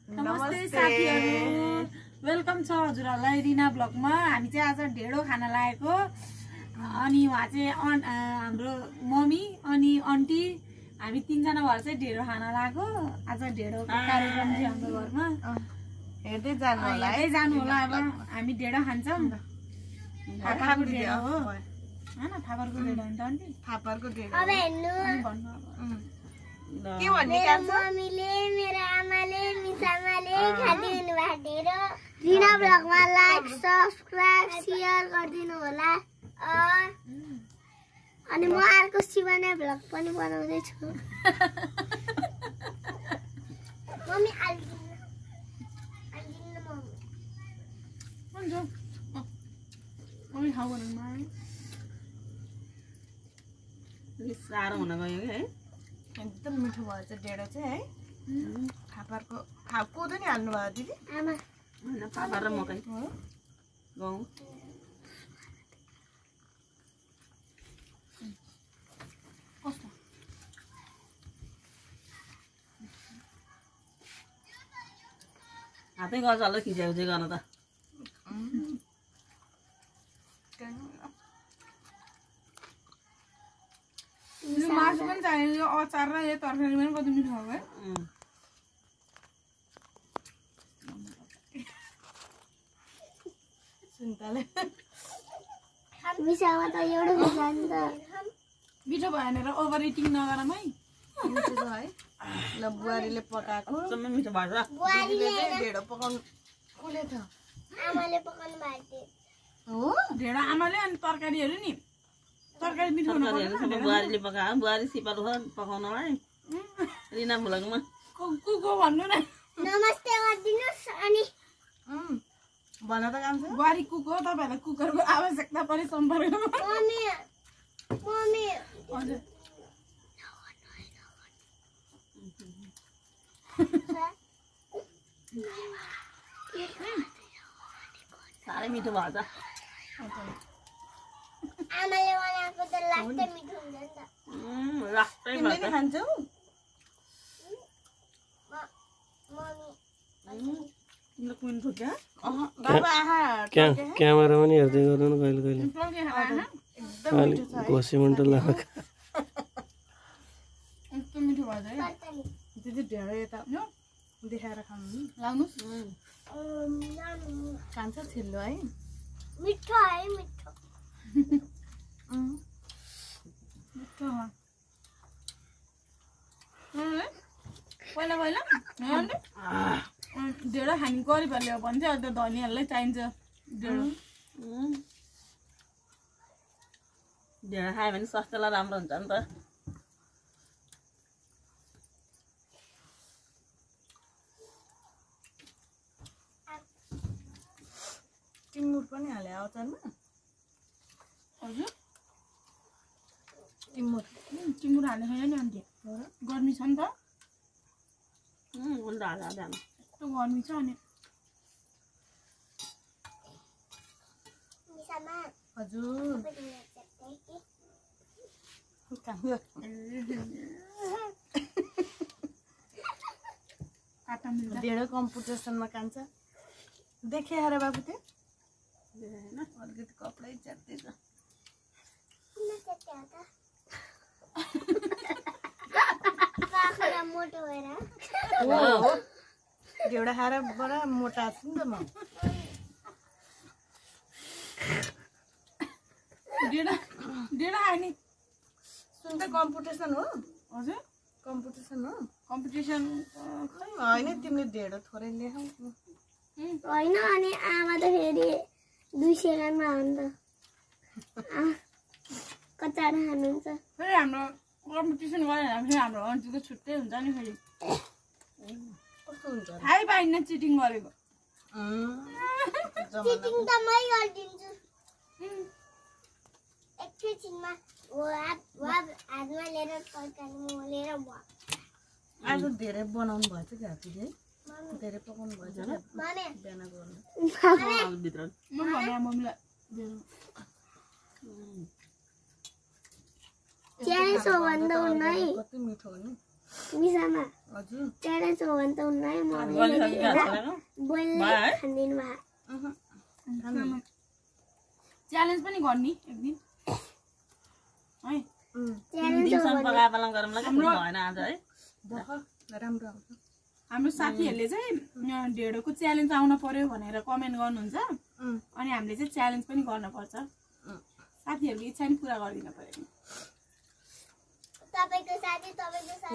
नमस्ते साथीहरु, वेलकम छ हजुरहरुलाई रिना ब्लगमा। हामी चाहिँ आज ढेडो खान लागेको अनि उहाँ चाहिँ हाम्रो मम्मी अनि आन्टी हामी तीनजना भएर चाहिँ ढेडो खान लागेको। आज ढेडोको कार्यक्रम थियो हाम्रो घरमा। हेर्दै जानु होला। अब हामी ढेडो खान्छौं। फापरको ढेडो हो हैन? फापरको ढेडो हो नि त आन्टी? फापरको ढेडो अब हेर्नु भन्नु के भन्ने काम छ? मम्मीले मेरो आमाले मिसामाले खादै हुनु भएको ढेडो। रिना ब्लगमा लाइक सब्स्क्राइब शेयर गरिदिनु होला। अनि म अर्को शिवाना ब्लग पनि बनाउँदै छु। मम्मी आल्दिनु मम्मी मम्मी खाऊ भन्नुमा नि सारो हुन गयो है। एकदम मिठो भएछ ढेडो चाहिँ है। फापरको कोदो नि हाल्नु भयो दिदी? आमा हैन, फापर र मकै हो गहुँ। कस्तो हातै गर्छ होला खिच्याउ चाहिँ गर्न त। यो मासु पनि चाहियो, यो अचार र यो तरकारी पनि कति मिठो हो है। सुन्तले मिसामा त एउटा मिसान त मिठो भएन र ओभर इटिङ नगरमै मिठो छ है। ल बुहारीले पकाएको एकदमै मिठो भएछ। बुहारीले चाहिँ ढेडो पकाउनु कोले त आमाले पकाउनु भएको हो। ढेडो आमाले अनि तरकारीहरु नि तरकारी मिठो हुनु पर्छ। सबै बुहारीले पकायो। बुहारी सिपालु पकाउन है रिना ब्लगमा। कुको भन्नु न नमस्ते गर्दिनुस् अनि भन त काम छ। बुहारी कुक हो, तपाईहरुलाई कुकरको आवश्यकता परे सम्पर्क मम्मी मम्मी हजुर साह्रै मिठो भएछ। आमाले बनाएको त लास्टै मिठो हुन्छ नि त। लास्टै भएछ। तिमीले खान्छौ? मम्मी तिमीले कुन ठोक्या? बाबा आहा क्यामेरा पनि हेर्दै गर्नु न कहिले कहिले। एकदम मिठो छ है। घोसी मन्टो लाग एकदम मिठो भएछ है। दिदी ढेडो यता यो देखाएर खानु नि लाउनुस्। खान्छ छिल्लो है। मिठो है मिठो। मिठो हो। पहिला पहिला ढेडो खाने गरिबहरूले हो भन्छ, अन्त धनीहरूलाई चाहिन्छ ढेडो। ढेडो खायो भने स्वास्थ्यलाई राम्रो हुन्छ नि त। टिमुर पनि हाले अचारमा? हजुर टिमुर हाले छैन नि आन्टी। गर्मी छ नि त। गुन्डा हाले हाल्नु यस्तो गर्मी छ अनि। हजुर ढेडो कम्पिटिसनमा कान्छ देखे अरे बाबु त्यो हैन। अलिकति कपडै च्यात्दै छ। मोटो भएर ढेडो खाएर बडा मोटा छु नि त म। ढेडो खाने सुन त कम्पिटिसन हो? हजुर कम्पिटिसन हो। कम्पिटिसन खै होइन, तिमीले ढेडो थोरै ल्याऊ होइन। अनि आमा त फेरि 2 सेकेन्डमा हो नि त। कचार खानुहुन्छ फेरि। हाम्रो कम्पिटिसन गरेर फेरि हाम्रो अन्तिको छुट्टै हुन्छ नि फेरि। कस्तो हुन्छ थाहै पाइन्न चिटिङ गरेको। चिटिङ त मै गरिदिन्छु एकैछिनमा। हातमा लिएर तरकारी मोलेर भयो। आज धेरै बनाउनु भएछ कि हातीले? धेरै पकाउनु भएछ बिहान गर्नु भित्र। म भने मम्मीलाई च्यास हो भन्दा हुन्न है। कति मिठो हो नि। मिसामा हजुर च्यालेन्ज हो भने त हुन्न है म बोल्ने खान्दिनु भा च्यालेन्ज पनि गर्ने एक दिन है राम्रो हाम्रो साथीहरूले चाहिँ ढेडोको च्यालेन्ज आउन पर्यो भनेर कमेन्ट गर्नुहुन्छ अनि हामीले चाहिँ च्यालेन्ज पनि गर्नुपर्छ साथीहरूको इच्छा नि पुरा गरिदिनु पर्यो तपाईको साथी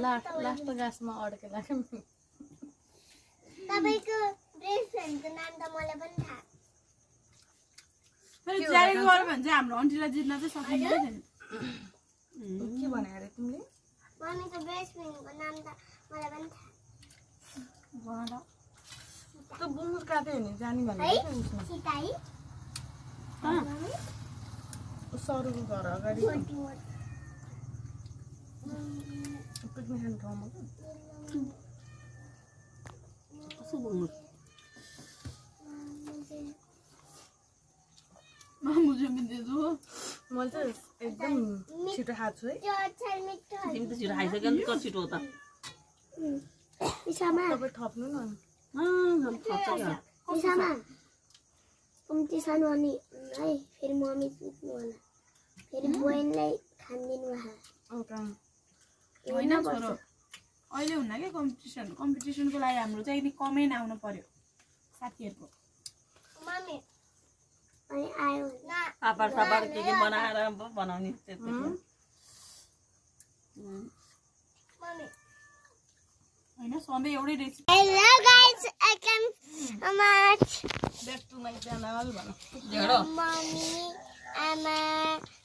लास्ट गासमा अड्केला तपाईको बेस्ट फ्रेन्डको नाम त मलाई पनि थाहा फेरि च्यालेन्ज गर्यो भने चाहिँ हाम्रो अन्टीलाई जित्न चाहिँ सकिँदैन के भने अरे तिमीले मम्मीको बेस्ट फ्रेन्डको नाम त मलाई पनि थाहा त बुङ्गु काट्यो भने जानी भने है सिताई सरुको घर अगाडि पिकनिक खाने ठाउँमा मैले चाहिँ एकदम छिटो खाएको छु है तिमी त छिटो खाइसक्यो नि कति छिटो हो त मिसामा तपाईँ थप्नु न मिसामा कम्ती सानो अनि है फेरि मम्मी जित्नु होला फेरि बहिनीलाई खान्दिनु भा होइन छोरो अहिले हुन्न क्या कम्पिटिसनको लागि हाम्रो चाहिँ यदि कमेन्ट आउनु पर्यो साथीहरूको मम्मी अनि आयो पापड सापड के बनाएर बनाउने मम्मी होइन सधैँ एउटै recipe hello guys I come much back to my channel भन मम्मी आमा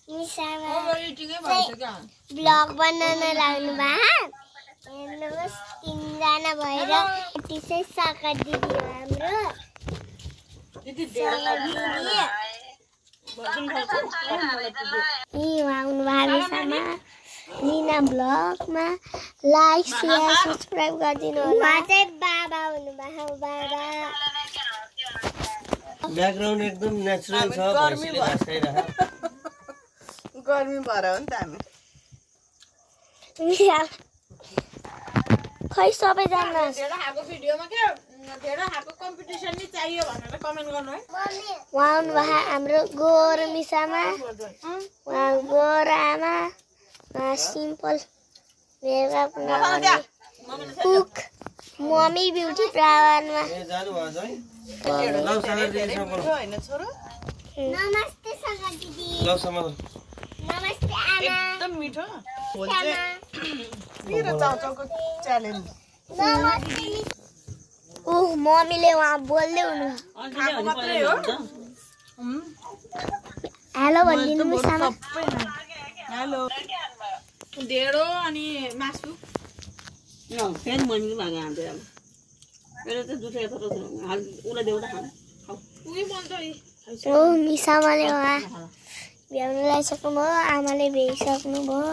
मिसामा ठिकै भन्छ क्या ब्लग बनाउन लाग्नु भा हेर्नुहोस् तीनजना भएर त्यसै साकार दिदी हो हाम्रो आउनु भएको मिसामा निना ब्लगमा लाइक शेयर सब्सक्राइब गरिदिनु होला चाहिँ बाबा हुनुभएको बाबा ब्याकग्राउन्ड एकदम नेचुरल छ भैँसीले घाँस खाइरह गर्मी भएर हो नि त हामी खै सबैजना ढेडो खाएको भिडियोमा क्या ढेडो खाएको कम्पिटिसन नि चाहियो भनेर कमेन्ट गर्नु है उहाँ आउनुभयो हाम्रो गोर मिसामा उहाँ गोर आमा उहाँ सिम्पल मेकअप नगर्ने कुक मम्मी ब्युटी प्रावनमा ए जानु भएछ है होइन छोरो नमस्ते सगा दिदी ल समाज नमस्ते आमा एकदम मिठो भोलि चाहिँ मेरो चाउचाउको च्यालेन्ज मम्मीले उहाँ बोल्दै हुनु हेलो भनिदिनु मिसामा हेलो ढेडो अनि मासु फेरि मैले भागे हाल्दै अब मेरो त जुठे थोरो उसलाई देऊ त खानु उही मन त मिसामाले उहाँ भ्याउनु लगाइसक्नुभयो आमाले भ्याइसक्नुभयो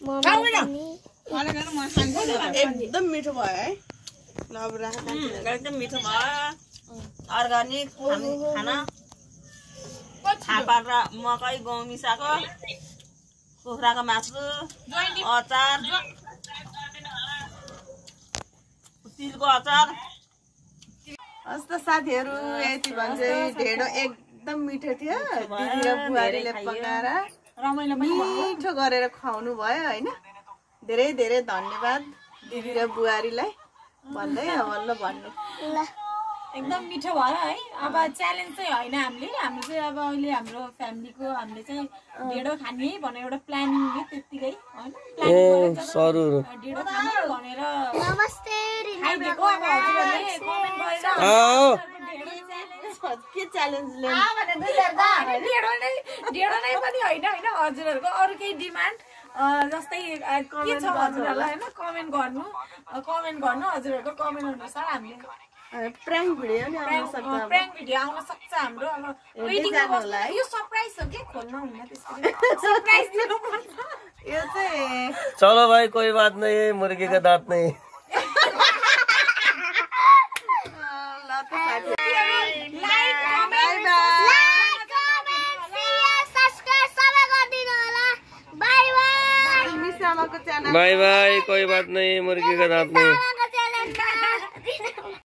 मम्मी एकदम मिठो भयो है ल अब राख एकदम मिठो भयो अर्ग्यानिक खाना फापर र मकै गहुँ मिसाएको कुखुराको मासु अचार तिलको अचार हस् त साथीहरू यति भन्छ ढेडो एकदम मिठो थियो दिदी र बुहारीले पकाएर रमाइलो मिठो गरेर खुवाउनु भयो होइन धेरै धेरै धन्यवाद दिदी र बुहारीलाई भन्दै अब ल भन्नु एकदम मिठो भयो है अब च्यालेन्ज चाहिँ होइन हाम्रो चाहिँ अब अहिले हाम्रो फ्यामिलीको हामीले चाहिँ ढेडो खाने भनेर एउटा प्लानिङ त्यतिकै होइन सरुहरू ढेडो खाने भनेर नमस्ते खाइदिएको अब हजुरहरूले कमेन्ट गरेर के च्यालेन्ज ले ढेडो नै पनि होइन हजुरहरूको अरू केही डिमान्ड जस्तै के छ हजुरहरूलाई होइन कमेन्ट गर्नु हजुरहरूको कमेन्ट अनुसार हामीले प्र्याङ्क भिडियो नि आउन सक्छ प्र्याङ्क भिडियो आउन सक्छ हाम्रो अब वेटिङ होला है यो सरप्राइज हो के खोल्न हुन्न त्यसरी सरप्राइज दिनुपर्छ यो चाहिँ चलो भाई कोई बात नहीं मुर्गी का दांत नहीं ल त साथी लाइक कमेन्ट सब्स्क्राइब सबै गरिदिनु होला बाइ बाइ मिसामाको अचानक बाय बाय, कोई बात नहीं, मुर्गी का दांत नहीं।